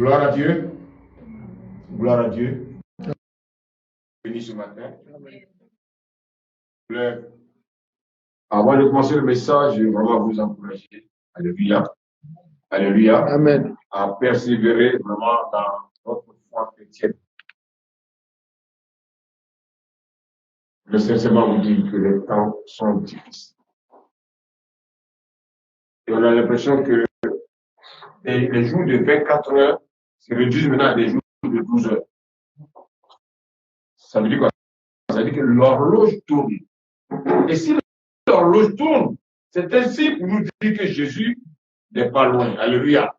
Gloire à Dieu. Gloire à Dieu. Béni ce matin. Avant de commencer le message, je vais vraiment vous encourager. Alléluia. Alléluia. Amen. À persévérer vraiment dans votre foi chrétienne. Je veux sincèrement vous dire que les temps sont difficiles. Et on a l'impression que les jours de 24 heures se réduisent maintenant à des jours de 12 heures. Ça veut dire quoi? Ça veut dire que l'horloge tourne. Et si l'horloge tourne, c'est ainsi pour nous dire que Jésus n'est pas loin. Alléluia.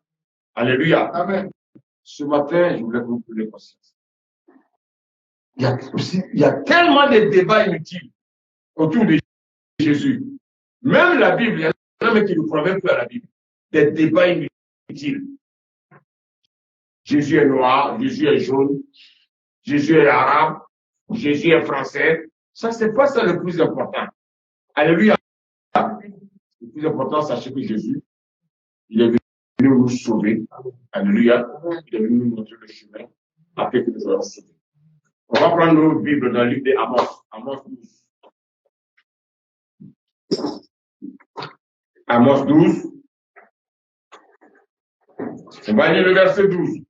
Alléluia. Amen. Ce matin, je voulais que vous preniez conscience. Il y a tellement de débats inutiles autour de Jésus. Même la Bible, il y en a même qui ne croient même plus à la Bible. Des débats inutiles. Jésus est noir, Jésus est jaune, Jésus est arabe, Jésus est français. Ça, c'est pas ça le plus important. Alléluia. Le plus important, sachez que Jésus, il est venu nous sauver. Alléluia. Il est venu nous montrer le chemin afin que nous soyons sauvés. On va prendre nos Bibles dans le livre d'Amos. Amos 12. Amos 12. On va lire le verset 12.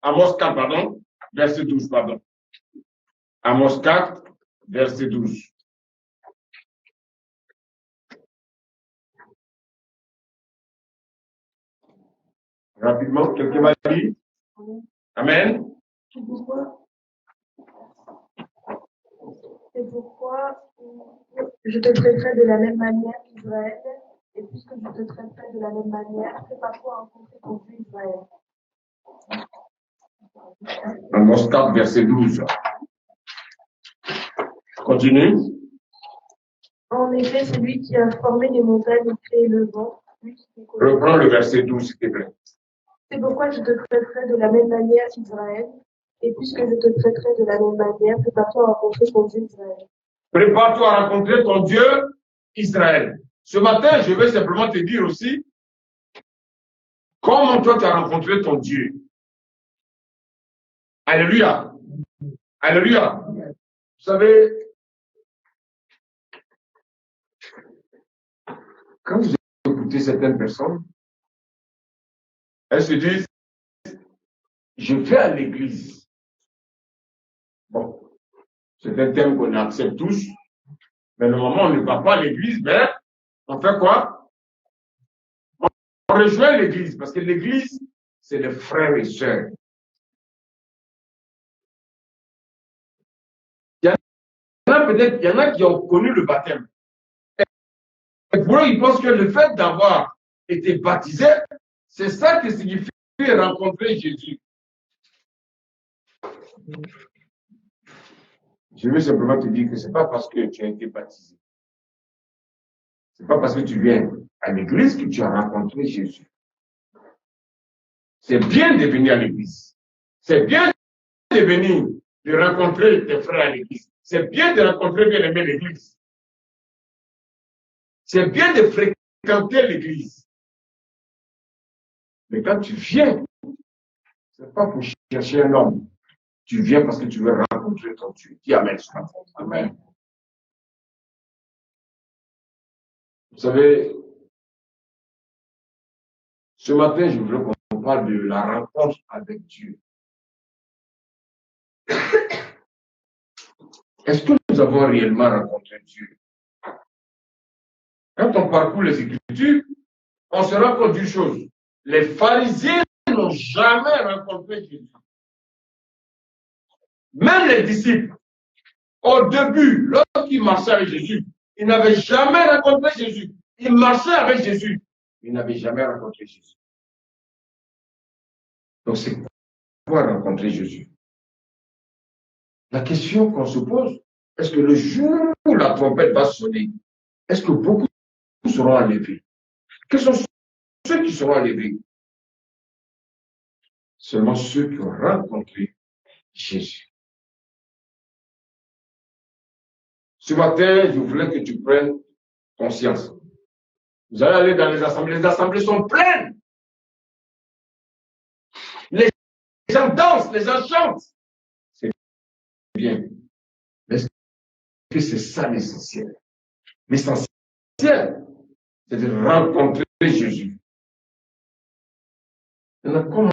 Amos 4, pardon. Verset 12, pardon. Amos 4, verset 12. Rapidement, quelqu'un va dire. Amen. C'est pourquoi je te traiterai de la même manière qu'Israël, et puisque je te traiterai de la même manière, prépare-toi à rencontrer ton Dieu Israël. Amos 4, verset 12. Continue. En effet, c'est lui qui a formé les montagnes et créé le vent. Reprends le verset 12, s'il te plaît. C'est pourquoi je te traiterai de la même manière qu'Israël, et puisque je te traiterai de la même manière, prépare-toi à rencontrer ton Dieu Israël. Prépare-toi à rencontrer ton Dieu Israël. Ce matin, je vais simplement te dire aussi comment toi tu as rencontré ton Dieu. Alléluia. Alléluia. Vous savez, quand vous écoutez certaines personnes, elles se disent, je vais à l'église. Bon, c'est un thème qu'on accepte tous, mais normalement on ne va pas à l'église, mais on fait quoi? On rejoint l'église, parce que l'église, c'est les frères et sœurs. Il y en a qui ont connu le baptême. Et pour eux, ils pensent que le fait d'avoir été baptisé, c'est ça qui signifie rencontrer Jésus. Je veux simplement te dire que ce n'est pas parce que tu as été baptisé. Ce n'est pas parce que tu viens à l'église que tu as rencontré Jésus. C'est bien de venir à l'église. C'est bien de venir, de rencontrer tes frères à l'église. C'est bien de rencontrer bien aimé l'église. C'est bien de fréquenter l'église. Mais quand tu viens, ce n'est pas pour chercher un homme. Tu viens parce que tu veux rencontrer ton Dieu. Dis Amen. Amen. Vous savez, ce matin, je voudrais qu'on parle de la rencontre avec Dieu. Est-ce que nous avons réellement rencontré Dieu? Quand on parcourt les Écritures, on se rend compte d'une chose. Les pharisiens n'ont jamais rencontré Jésus. Même les disciples, au début, lorsqu'ils marchaient avec Jésus, ils n'avaient jamais rencontré Jésus. Ils marchaient avec Jésus. Ils n'avaient jamais rencontré Jésus. Donc, c'est quoi rencontrer Jésus? La question qu'on se pose, est-ce que le jour où la trompette va sonner, est-ce que beaucoup seront enlevés? Quels sont ceux qui seront enlevés? Seulement ceux qui ont rencontré Jésus. Ce matin, je voulais que tu prennes conscience. Vous allez aller dans les assemblées sont pleines. Les gens dansent, les gens chantent. C'est bien. Mais est-ce que c'est ça l'essentiel? L'essentiel, c'est de rencontrer Jésus. Comment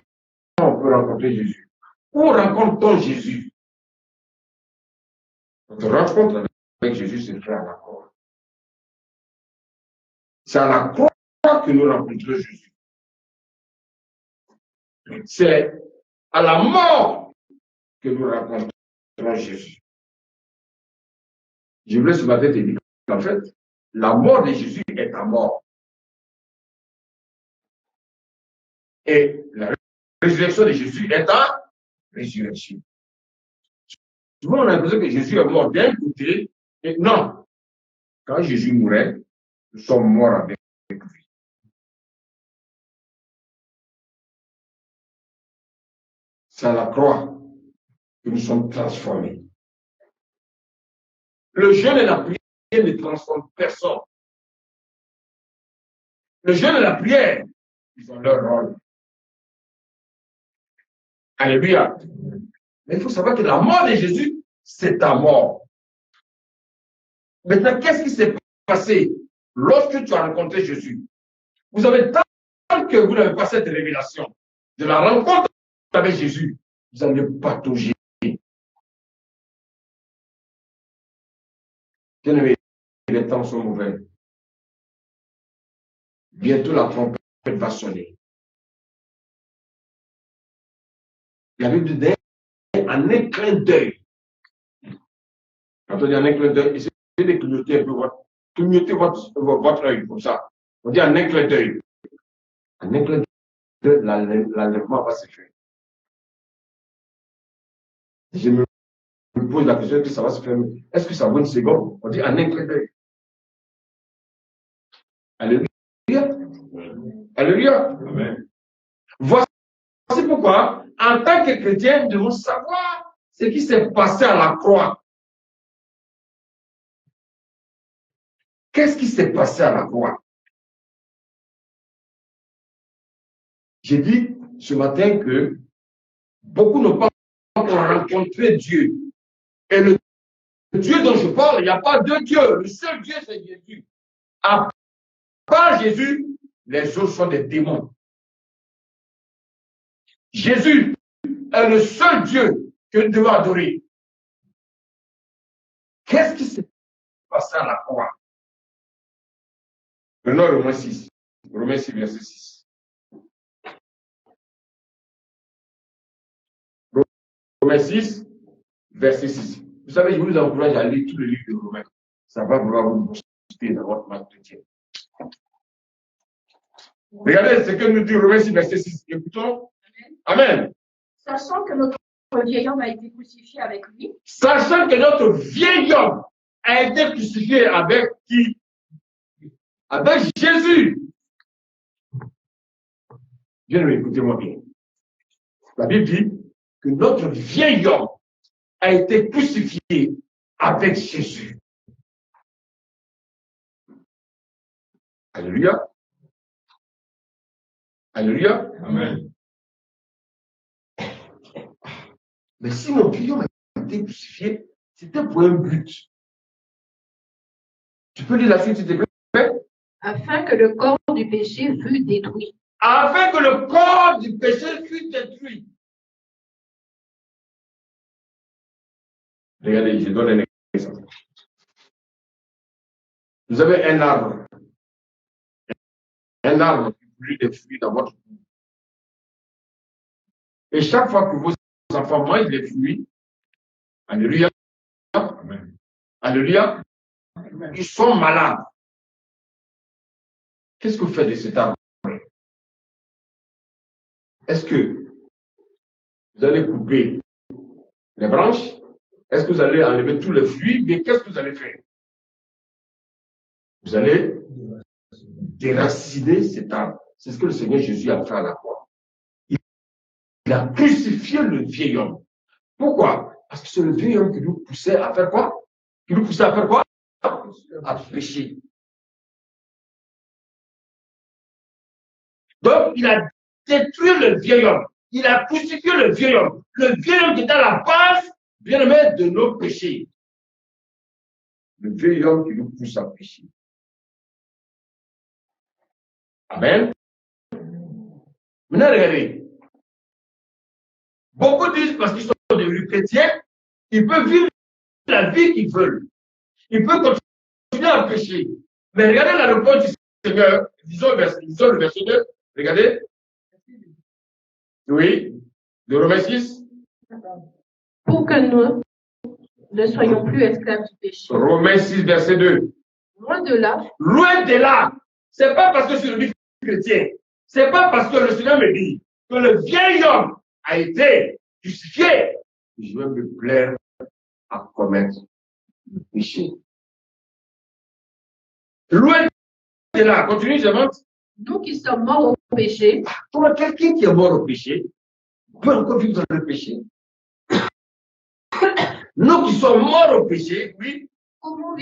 on peut rencontrer Jésus? Où rencontre-t-on Jésus? Notre rencontre avec Jésus se fait à la croix. C'est à la croix que nous rencontrons Jésus. C'est à la mort que nous rencontrons Jésus. Je voulais ce matin te dire qu'en fait, la mort de Jésus est ta mort. Et la résurrection de Jésus est ta résurrection. Souvent, on a l'impression que Jésus est mort d'un côté, et non. Quand Jésus mourait, nous sommes morts avec lui. C'est à la croix que nous sommes transformés. Le jeûne et la prière ne transforment personne. Le jeûne et la prière, ils ont leur rôle. Alléluia. Mais il faut savoir que la mort de Jésus, c'est ta mort. Maintenant, qu'est-ce qui s'est passé lorsque tu as rencontré Jésus? Vous avez tant que vous n'avez pas cette révélation de la rencontre avec Jésus, vous allez patauger. Bien-aimés, les temps sont mauvais. Bientôt la trompette va sonner. Il y avait du dé en un clin d'œil. Quand on dit en un clin d'œil, essayez de clignoter votre œil comme ça. On dit en un clin d'œil. En un clin d'œil, l'enlèvement va se faire. Je me pose la question, est-ce que ça va se faire? Est-ce que ça vaut une seconde? On dit en un clin d'œil. Alléluia. Alléluia. Amen. Voici pourquoi, en tant que chrétien, nous devons savoir ce qui s'est passé à la croix. Qu'est-ce qui s'est passé à la croix? J'ai dit ce matin que beaucoup n'ont pas rencontré Dieu. Et le Dieu dont je parle, il n'y a pas de Dieu. Le seul Dieu, c'est Jésus. À part Jésus, les autres sont des démons. Jésus est le seul Dieu que nous devons adorer. Qu'est-ce qui s'est passé à la croix? Prenons Romains 6. Romains 6, verset 6. Romains 6, verset 6. Vous savez, je vous encourage à lire tout le livre de Romains. Ça va vous booster dans votre marche chrétienne. Regardez ce que nous dit Romains 6, verset 6. Écoutons. Amen. Sachant que notre vieil homme a été crucifié avec lui. Sachant que notre vieil homme a été crucifié avec qui? Avec Jésus. Bien, écoutez-moi bien. La Bible dit que notre vieil homme a été crucifié avec Jésus. Alléluia. Alléluia. Amen. Mais si mon vieil homme a été crucifié, c'était pour un but. Tu peux lire la suite, s'il te plaît? Afin que le corps du péché fût détruit. Afin que le corps du péché fût détruit. Regardez, je donne un exemple. Vous avez un arbre. Un arbre qui produit des fruits dans votre cour. Et chaque fois que vos enfants mangent les fruits, alléluia, amen. Alléluia, amen. Ils sont malades. Qu'est-ce que vous faites de cet arbre? Est-ce que vous allez couper les branches? Est-ce que vous allez enlever tous les fruits? Mais qu'est-ce que vous allez faire? Vous allez déraciner cet arbre. C'est ce que le Seigneur Jésus a fait à la croix. Il a crucifié le vieil homme. Pourquoi? Parce que c'est le vieil homme qui nous poussait à faire quoi? Qui nous poussait à faire quoi? À pécher. Donc, il a détruit le vieil homme. il a crucifié le vieil homme. Le vieil homme qui est à la base, bien aimé, de nos péchés. Le vieil homme qui nous pousse à pécher. Amen. Maintenant, regardez. Beaucoup disent parce qu'ils sont devenus chrétiens, ils peuvent vivre la vie qu'ils veulent. Ils peuvent continuer à pécher. Mais regardez la réponse du Seigneur. Disons le verset 2. Regardez. Oui. De Romains 6. Pour que nous ne soyons plus esclaves du péché. Romains 6, verset 2. Loin de là. Loin de là. C'est pas parce que je suis devenu chrétien. C'est pas parce que le Seigneur me dit que le vieil homme a été justifié que je vais me plaire à commettre le péché. Loin de là. Continue, j'avance. Nous qui sommes morts au péché. Pour quelqu'un qui est mort au péché, peut encore vivre dans le péché. Nous qui sommes morts au péché, oui. Comment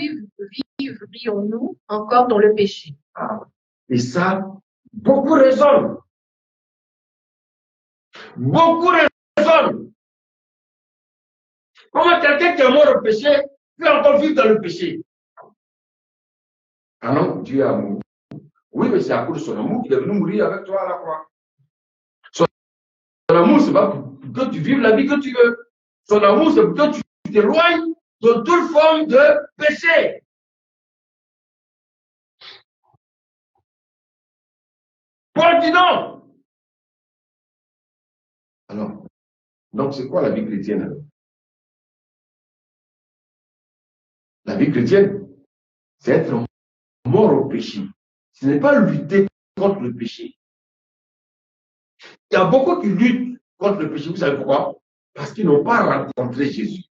vivrions-nous encore dans le péché? Et ça, beaucoup raisonnent. Beaucoup raisonnent. Comment quelqu'un qui est mort au péché peut encore vivre dans le péché? Ah non, Dieu est amour. Oui, mais c'est à cause de son amour qu'il est venu mourir avec toi à la croix. Son amour, c'est pas pour que tu vives la vie que tu veux. Son amour, c'est pour que tu t'éloignes de toute forme de péché. Paul dit non. Alors, donc c'est quoi la vie chrétienne? La vie chrétienne, c'est être mort au péché. Ce n'est pas lutter contre le péché. Il y a beaucoup qui luttent contre le péché. Vous savez pourquoi? Parce qu'ils n'ont pas rencontré Jésus.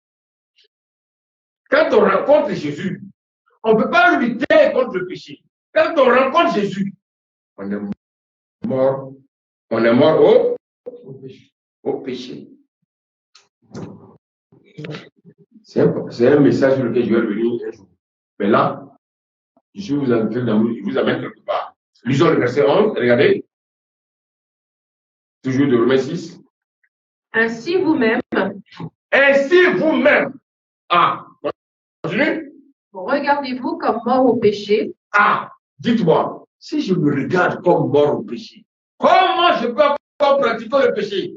Quand on rencontre Jésus, on ne peut pas lutter contre le péché. Quand on rencontre Jésus, on est mort. On est mort au péché. C'est un message sur lequel je vais revenir un jour. Mais là, je vous amène quelque part. Lisons le verset 11, regardez. Toujours de Romains 6. Ainsi vous-même. Ah, continue. Regardez-vous comme mort au péché. Ah, dites-moi, si je me regarde comme mort au péché, comment je peux encore pratiquer le péché?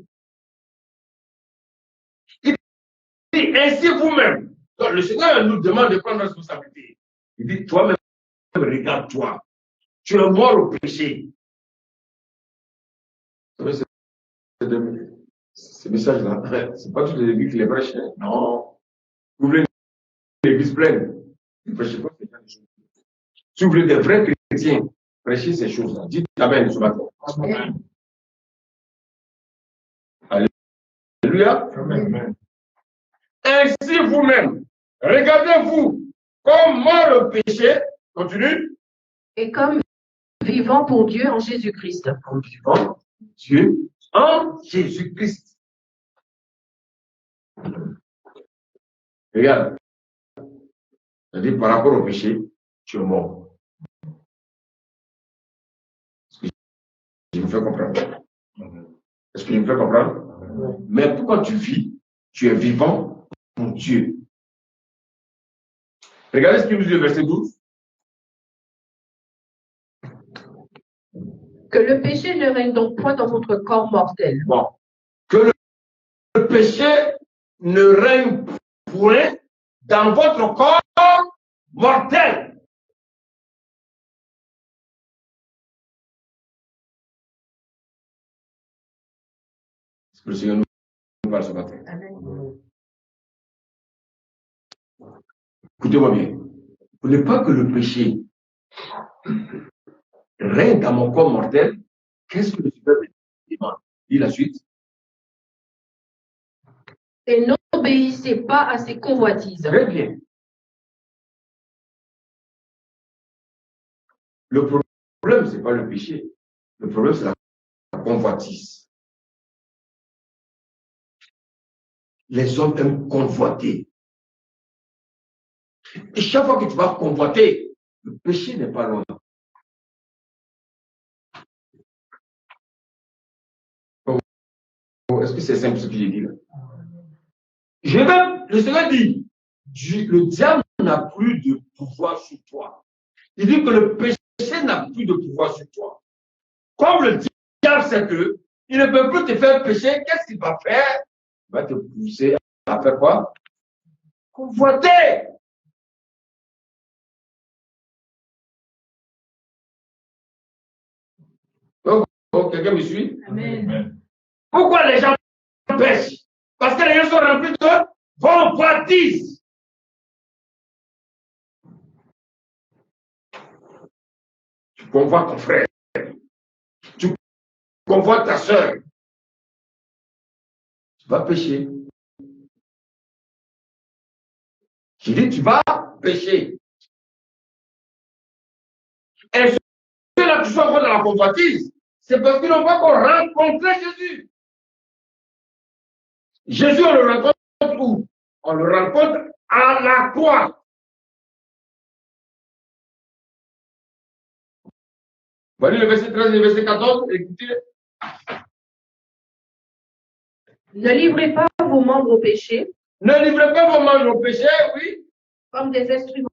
Il dit, ainsi vous-même. Donc, le Seigneur nous demande de prendre responsabilité. Il dit, toi-même, regarde-toi. Tu es mort au péché. Ce message-là, c'est pas tous les églises qui les prêchent. Non. Vous voulez une église pleine. Ne prêchez pas ces choses. Si vous voulez des vrais chrétiens, prêchez ces choses-là. Dites Amen ce matin. Amen. Alléluia. Amen. Ainsi vous-même, regardez-vous comme mort au péché. Continue. Et comme vivant pour Dieu en Jésus-Christ. Comme vivant Dieu en Jésus-Christ. Regarde. C'est-à-dire par rapport au péché, tu es mort. Est-ce que je me fais comprendre? Est-ce que je me fais comprendre? Mais pourquoi tu vis? Tu es vivant pour Dieu. Regardez ce qu'il nous dit au verset 12. Que le péché ne règne donc point dans votre corps mortel. Bon. Que le péché ne règne point dans votre corps mortel. Est-ce que le Seigneur nous parle ce matin? Écoutez-moi bien. Vous ne voulez pas que le péché règne dans mon corps mortel? Qu'est-ce que le Seigneur me demande? Dis la suite. Et n'obéissez pas à ses convoitises. Très bien. Le problème, ce n'est pas le péché. Le problème, c'est la convoitise. Les hommes aiment convoiter. Et chaque fois que tu vas convoiter, le péché n'est pas loin. Est-ce que c'est simple ce que j'ai dit là? Le Seigneur dit, le diable n'a plus de pouvoir sur toi. Il dit que le péché n'a plus de pouvoir sur toi. Comme le diable sait que il ne peut plus te faire pécher, qu'est-ce qu'il va faire? Il va te pousser à faire quoi? Convoiter. Oh, quelqu'un me suit? Amen. Pourquoi les gens pêchent? Parce que les gens sont remplis de convoitise. Tu convoites ton frère. Tu convoites ta soeur. Tu vas pécher. Je dis, tu vas pécher. Et ceux-là qui sont dans la convoitise, c'est parce qu'ils n'ont pas encore rencontré Jésus. Jésus, on le rencontre où? On le rencontre à la croix. Voyez le verset 13 et le verset 14, écoutez. Ne livrez pas vos membres au péché. Ne livrez pas vos membres au péché, oui. Comme des instruments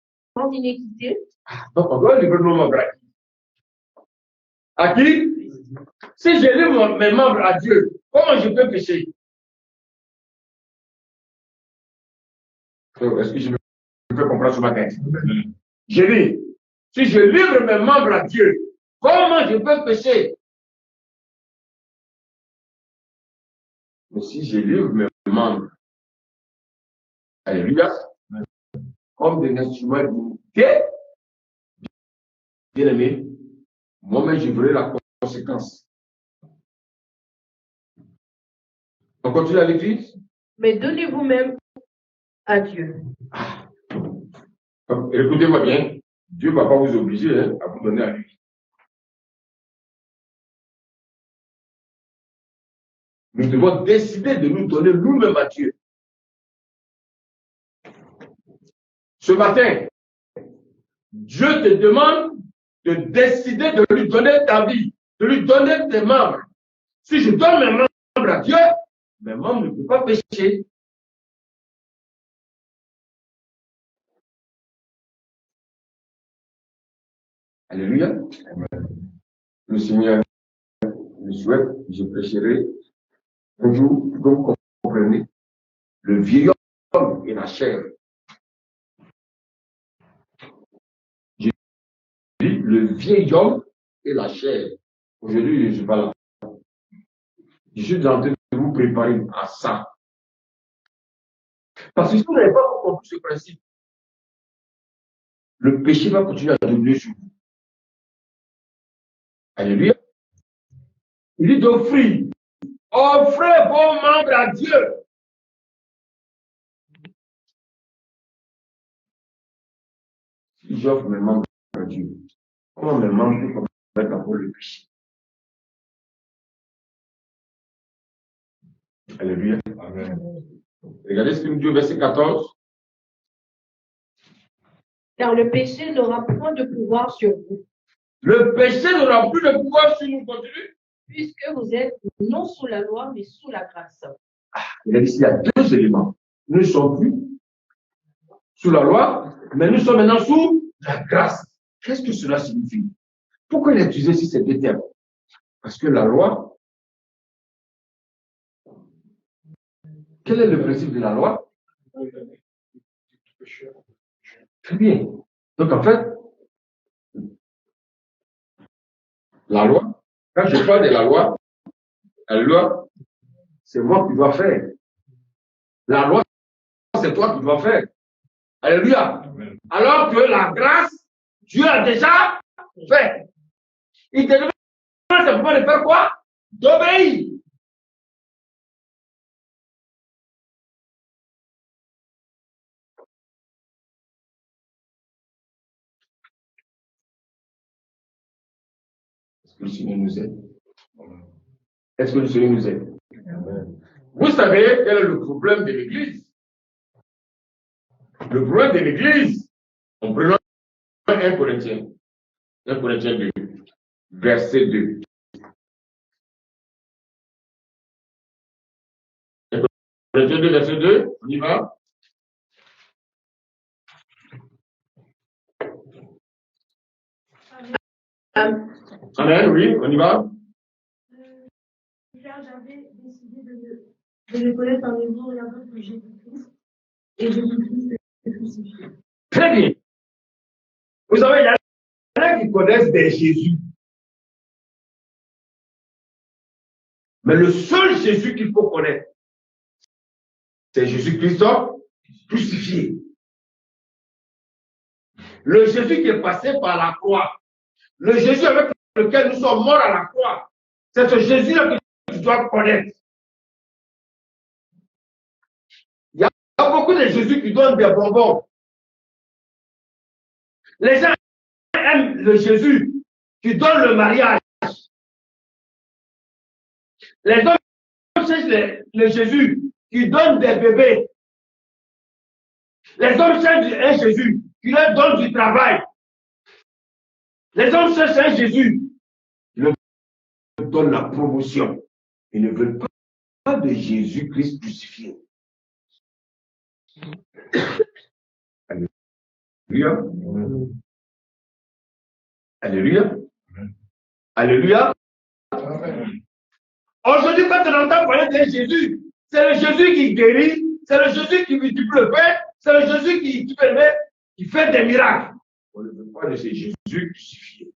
d'iniquité. Donc, on doit livrer nos membres à qui? Si je livre mes membres à Dieu, comment je peux pécher? Est-ce que je peux comprendre ce matin? Je dis, si je livre mes membres à Dieu, comment je peux pécher? Mais si je livre mes membres, alléluia, comme des instruments d'unité, bien aimé, moi-même je verrai la conséquence. On continue à l'église? Mais donnez vous-même à Dieu. Écoutez-moi bien, Dieu ne va pas vous obliger à vous donner à lui. Nous devons décider de nous donner nous-mêmes à Dieu. Ce matin, Dieu te demande de décider de lui donner ta vie, de lui donner tes membres. Si je donne mes membres à Dieu, mes membres ne peuvent pas pécher. Alléluia. Le Seigneur me souhaite, je prêcherai un jour, comme vous comprenez, le vieil homme et la chair. Je dis le vieil homme et la chair. Aujourd'hui, je ne suis pas là. Je suis en train de vous préparer à ça. Parce que si vous n'avez pas compris ce principe, le péché va continuer à dominer sur vous. Alléluia. Il dit d'offrir. Offrez vos membres à Dieu. Si j'offre mes membres à Dieu, comment mes membres peuvent commettre encore le péché? Alléluia. Amen. Regardez ce que nous dit au verset 14. Car le péché n'aura point de pouvoir sur vous. Le péché n'aura plus de pouvoir sur nous. Continue. Puisque vous êtes non sous la loi, mais sous la grâce. Il a dit qu'il y a deux éléments. Nous ne sommes plus sous la loi, mais nous sommes maintenant sous la grâce. Qu'est-ce que cela signifie? Pourquoi il a utilisé ici ces deux termes? Parce que la loi, quel est le principe de la loi? Très bien. Donc en fait, la loi, quand je parle de la loi, c'est moi qui dois faire. La loi, c'est toi qui dois faire. Alléluia. Alors que la grâce, Dieu a déjà fait. Il te demande simplement de faire quoi? D'obéir. Est-ce que le Seigneur nous aide? Est-ce que le Seigneur nous aide? Vous savez quel est le problème de l'Église? Le problème de l'Église, on prend 1 Corinthiens 2, verset 2. Verset 2, verset 2, on y va. Amen, oui, on y va. Car j'avais décidé de me connaître en aimant la voix de Jésus-Christ et Jésus-Christ est crucifié. Très bien. Vous savez, il y en a qui connaissent des Jésus. Mais le seul Jésus qu'il faut connaître, c'est Jésus-Christ crucifié. Le Jésus qui est passé par la croix. Le Jésus avec lequel nous sommes morts à la croix. C'est ce Jésus-là que tu dois connaître. Il y a beaucoup de Jésus qui donnent des bonbons. Les gens aiment le Jésus qui donne le mariage. Les hommes cherchent le Jésus qui donne des bébés. Les hommes cherchent un Jésus qui leur donne du travail. Les hommes cherchent un Jésus qui leur donne la promotion. Ils ne veulent pas de Jésus-Christ crucifié. Alléluia. Alléluia. Alléluia. Aujourd'hui, quand on entend parler de Jésus, c'est le Jésus qui guérit, c'est le Jésus qui multiplie le pain, c'est le Jésus qui fait des miracles. On ne veut pas de ce Jésus crucifié.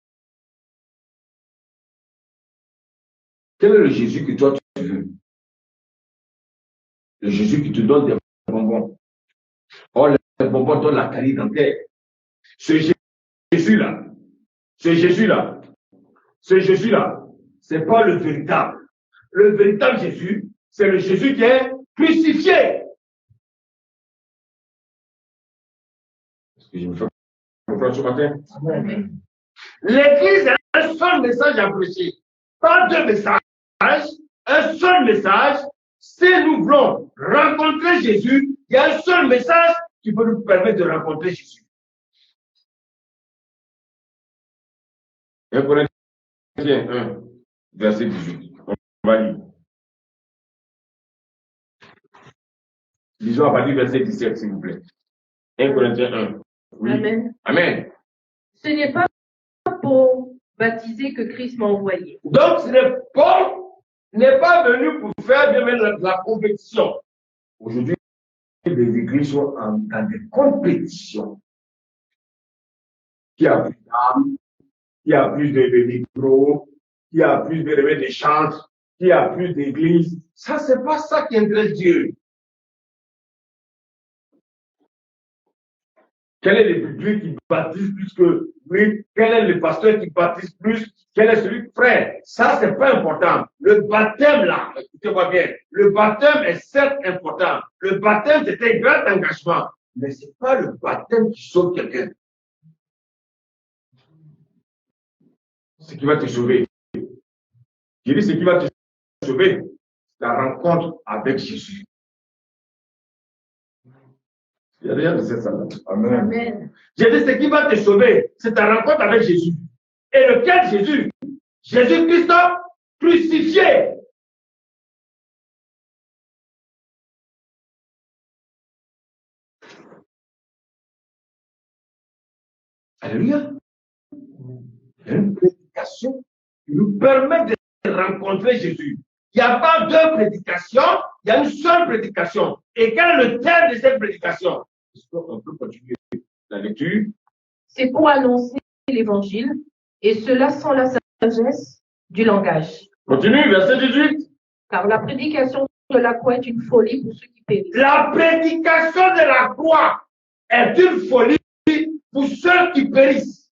Quel est le Jésus que toi tu veux? Le Jésus qui te donne des bonbons. Oh, les bonbons donnent la carie dentaire. Ce Jésus-là, ce Jésus-là, ce Jésus-là, c'est pas le véritable. Le véritable Jésus, c'est le Jésus qui est crucifié. Est-ce que je me fais comprendre ce matin? Amen. L'Église a un seul message à prêcher. Pas deux messages, un seul message. Si nous voulons rencontrer Jésus, il y a un seul message qui peut nous permettre de rencontrer Jésus. 1 Corinthiens 1, verset 18. On va lire. Lisons à partir du verset 17, s'il vous plaît. 1 Corinthiens 1. Oui. Amen. Amen. Ce n'est pas pour baptiser que Christ m'a envoyé. Donc, Paul n'est pas venu pour faire bien la compétition. Aujourd'hui, les églises sont dans des compétitions. Qui a plus d'âmes, qui a plus de micros, qui a plus de chants, qui a plus d'églises. Ça, c'est pas ça qui intéresse Dieu. Quel est le public qui baptise plus que lui? Quel est le pasteur qui baptise plus? Quel est celui frère? Ça, c'est pas important. Le baptême, là, écoutez-moi bien, le baptême est certes important. Le baptême, c'est un grand engagement. Mais c'est pas le baptême qui sauve quelqu'un. Ce qui va te sauver. Je dis ce qui va te sauver, c'est la rencontre avec Jésus. Il y a rien de ça. Amen. Amen. J'ai dit ce qui va te sauver, c'est ta rencontre avec Jésus. Et lequel Jésus? Jésus-Christ crucifié. Alléluia. Il y a une prédication qui nous permet de rencontrer Jésus. Il n'y a pas deux prédications, il y a une seule prédication. Et quel est le thème de cette prédication? Est-ce qu'on peut continuer la lecture? C'est pour annoncer l'évangile, et cela sans la sagesse du langage. Continue, verset 18. Car la prédication de la croix est une folie pour ceux qui périssent. La prédication de la croix est une folie pour ceux qui périssent.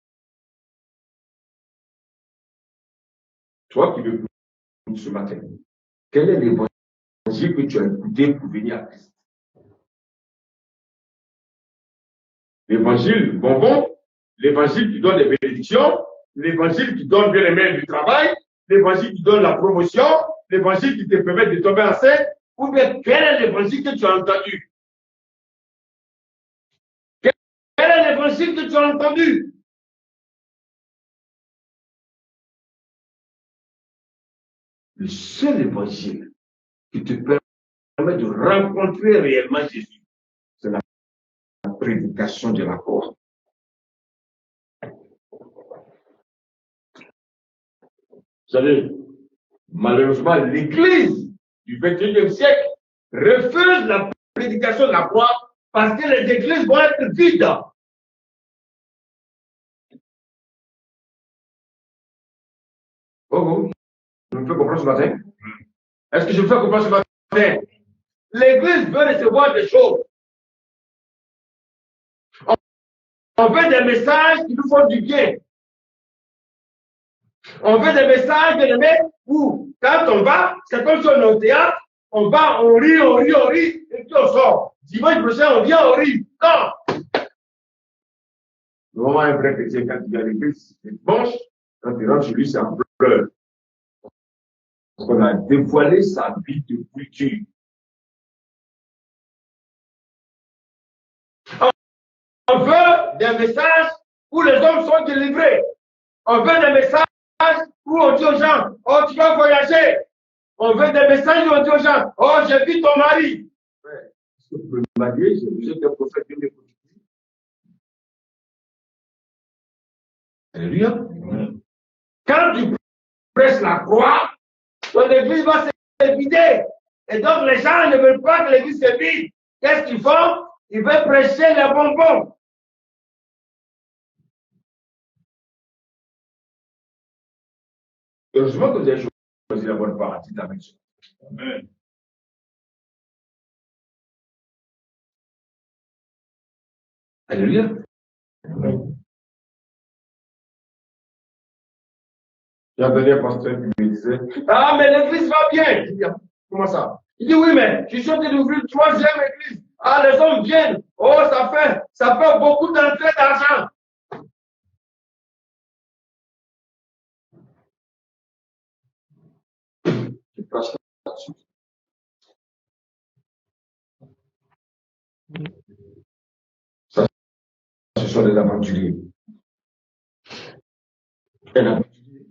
Toi qui veux ce matin, quel est l'évangile que tu as écouté pour venir à Christ? L'évangile bonbon, l'évangile qui donne des bénédictions, l'évangile qui donne bien aimé du travail, l'évangile qui donne la promotion, l'évangile qui te permet de tomber enceinte, ou bien quel est l'évangile que tu as entendu? Quel est l'évangile que tu as entendu? Le seul évangile qui te permet permet de rencontrer réellement Jésus, c'est la prédication de la croix. Vous savez, malheureusement, l'Église du XXIe siècle refuse la prédication de la croix parce que les églises vont être vides. Oh, je me fais comprendre ce matin? Est-ce que je me fais comprendre ce matin? L'Église veut recevoir des choses. On veut des messages qui nous font du bien. On veut des messages, bien aimés, où quand on va, c'est comme si on est au théâtre, on va, on rit, et puis on sort. Dimanche prochain, on vient, on rit. Non! Normalement, un vrai chrétien, quand il vient à l'église, c'est dimanche, quand il rentre chez lui, c'est un pleur. Parce qu'on a dévoilé sa vie de culture. On veut des messages où les hommes sont délivrés. On veut des messages où on dit aux gens, oh, tu vas voyager. On veut des messages où on dit aux gens, oh, j'ai vu ton mari. Ouais. Est-ce que vous pouvez me marier? J'ai besoin d'un prophète de mes côtés. Alléluia. Quand tu prêches la croix, ton église va se vider. Et donc les gens ne veulent pas que l'église se vide. Qu'est-ce qu'ils font? Ils veulent prêcher les bonbons. Heureusement que vous avez choisi la bonne partie de la maison. Amen. Alléluia. Amen. J'ai entendu un pasteur qui me disait, ah, mais l'église va bien. Je dis, comment ça? Il dit, oui, mais je suis en train d'ouvrir une troisième église. Ah, les hommes viennent. Oh, ça fait beaucoup d'entrées d'argent. Je passe là-dessus. Ça, ce sont des aventuriers. Un aventurier,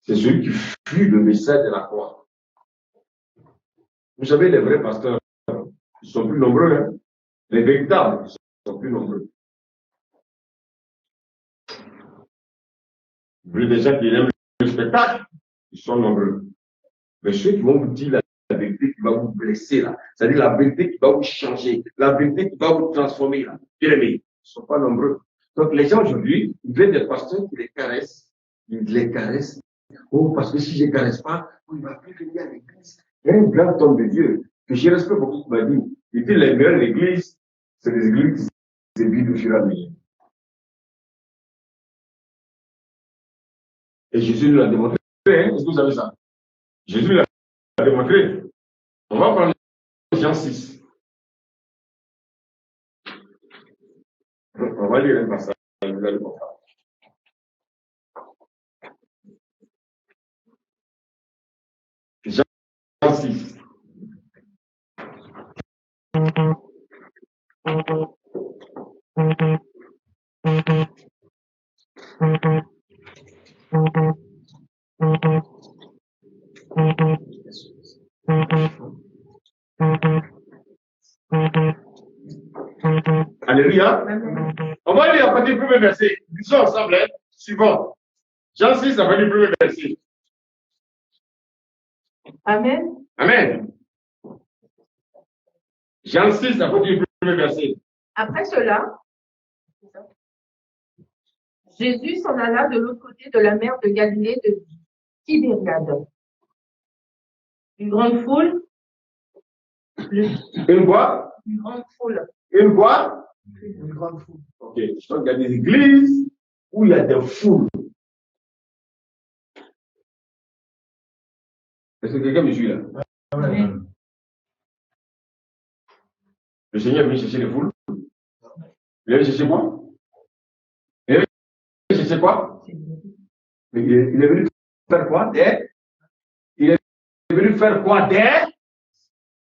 c'est celui qui fuit le message de la croix. Vous savez, les vrais pasteurs, ils sont plus nombreux. Hein? Les véritables, ils sont plus nombreux. Vous voulez des gens qui aiment le spectacle, ils sont nombreux. Mais ceux qui vont vous dire la vérité qui va vous blesser, là, c'est-à-dire la vérité qui va vous changer, la vérité qui va vous transformer, là, bien aimés, ils ne sont pas nombreux. Donc les gens aujourd'hui, ils veulent des pasteurs qui les caressent, ils les caressent. Oh, parce que si je ne les caresse pas, oh, il ne va plus venir à l'église. Il y a un grand homme de Dieu que je respecte beaucoup qui m'a dit, il dit les meilleures églises, c'est les églises qui se vident au fur et à mesure. Et Jésus nous l'a démontré. Hein? Est-ce que vous savez ça? Jésus l'a démontré. On va prendre Jean 6. On va lire un passage. Vous allez comprendre. Jean 6. Alléluia. On va lire à partir du premier verset. Lisons ensemble. Hein? Suivant. Jean 6, à partir du premier verset. Amen. Amen. Jean 6, à partir du premier verset. Après cela, Jésus s'en alla de l'autre côté de la mer de Galilée de Tibériade. Une grande foule. Une quoi? Une grande foule. Une quoi? Une grande foule. Ok. Donc, il y a des églises où il y a des foules. Est-ce que quelqu'un me suit là? Oui. Le Seigneur vient chercher les foules. Il vient chercher quoi? Il vient chercher quoi? Il est venu faire quoi? Il est venu faire quoi?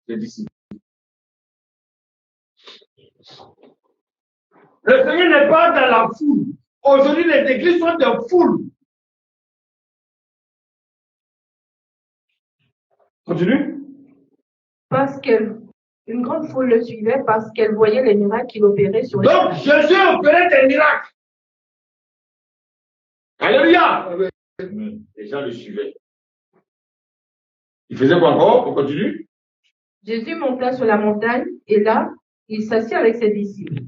Des disciples. Le Seigneur n'est pas dans la foule. Aujourd'hui, les églises sont des foules. Continue. Une grande foule le suivait parce qu'elle voyait les miracles qu'il opérait sur les Donc, Jésus opérait des miracles. Alléluia. Les gens le suivaient. Il faisait quoi encore? On continue. Jésus monta sur la montagne et là, il s'assit avec ses disciples.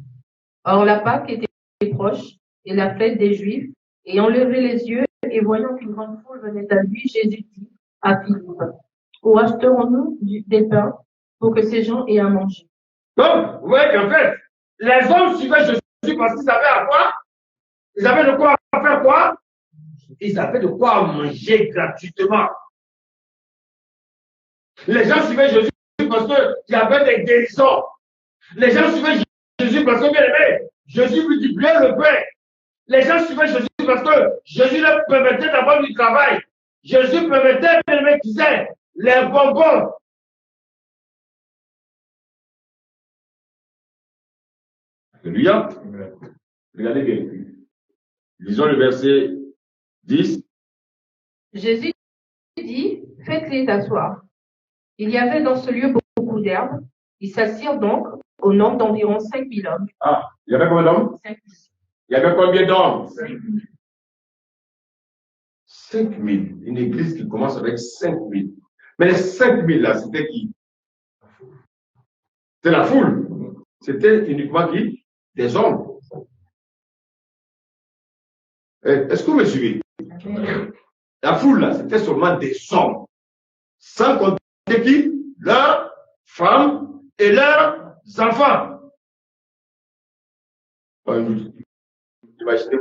Or, la Pâque était proche et la fête des Juifs. Ayant levé les yeux et voyant qu'une grande foule venait à lui, Jésus dit à Philippe, où acheterons-nous des pains pour que ces gens aient à manger? Donc, vous voyez qu'en fait, les hommes suivaient Jésus parce qu'ils avaient à quoi? Ils avaient de quoi faire quoi? Ils avaient de quoi manger gratuitement. Les gens suivaient Jésus parce qu'il y avait des guérisons. Les gens suivaient Jésus parce que, bien aimé, Jésus multipliait le pain. Les gens suivaient Jésus parce que Jésus leur permettait d'avoir du travail. Jésus permettait, bien aimé, qu'ils aient les bonbons. Alléluia. Regardez bien. Lisons le verset 10. Jésus dit, faites-les asseoir. Il y avait dans ce lieu beaucoup d'herbes. Ils s'assirent donc au nombre d'environ 5000 hommes. Ah, il y avait combien d'hommes? 5000. Il y avait combien d'hommes? 5000. Une église qui commence avec 5000. Mais les 5000 là, c'était qui? C'était la foule. C'était uniquement qui? Des hommes. Est-ce que vous me suivez? La foule là, c'était seulement des hommes. Sans compter qui? Leurs femmes et leurs enfants. Imaginez,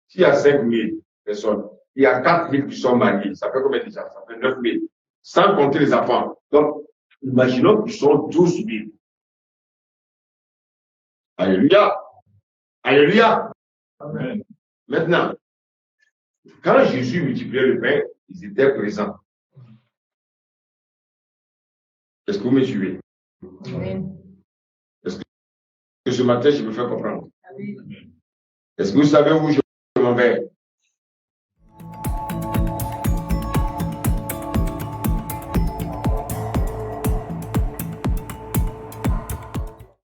s'il y a 5000 personnes, il y a 4000 qui sont mariés. Ça fait combien déjà? Ça fait 9000. Sans compter les enfants. Donc, imaginons qu'ils sont 12 000. Alléluia. Alléluia. Amen. Maintenant, quand Jésus multipliait le pain, ils étaient présents. Est-ce que vous me suivez? Amen. Est-ce que ce matin, je me fais comprendre? Amen. Est-ce que vous savez où je m'en vais?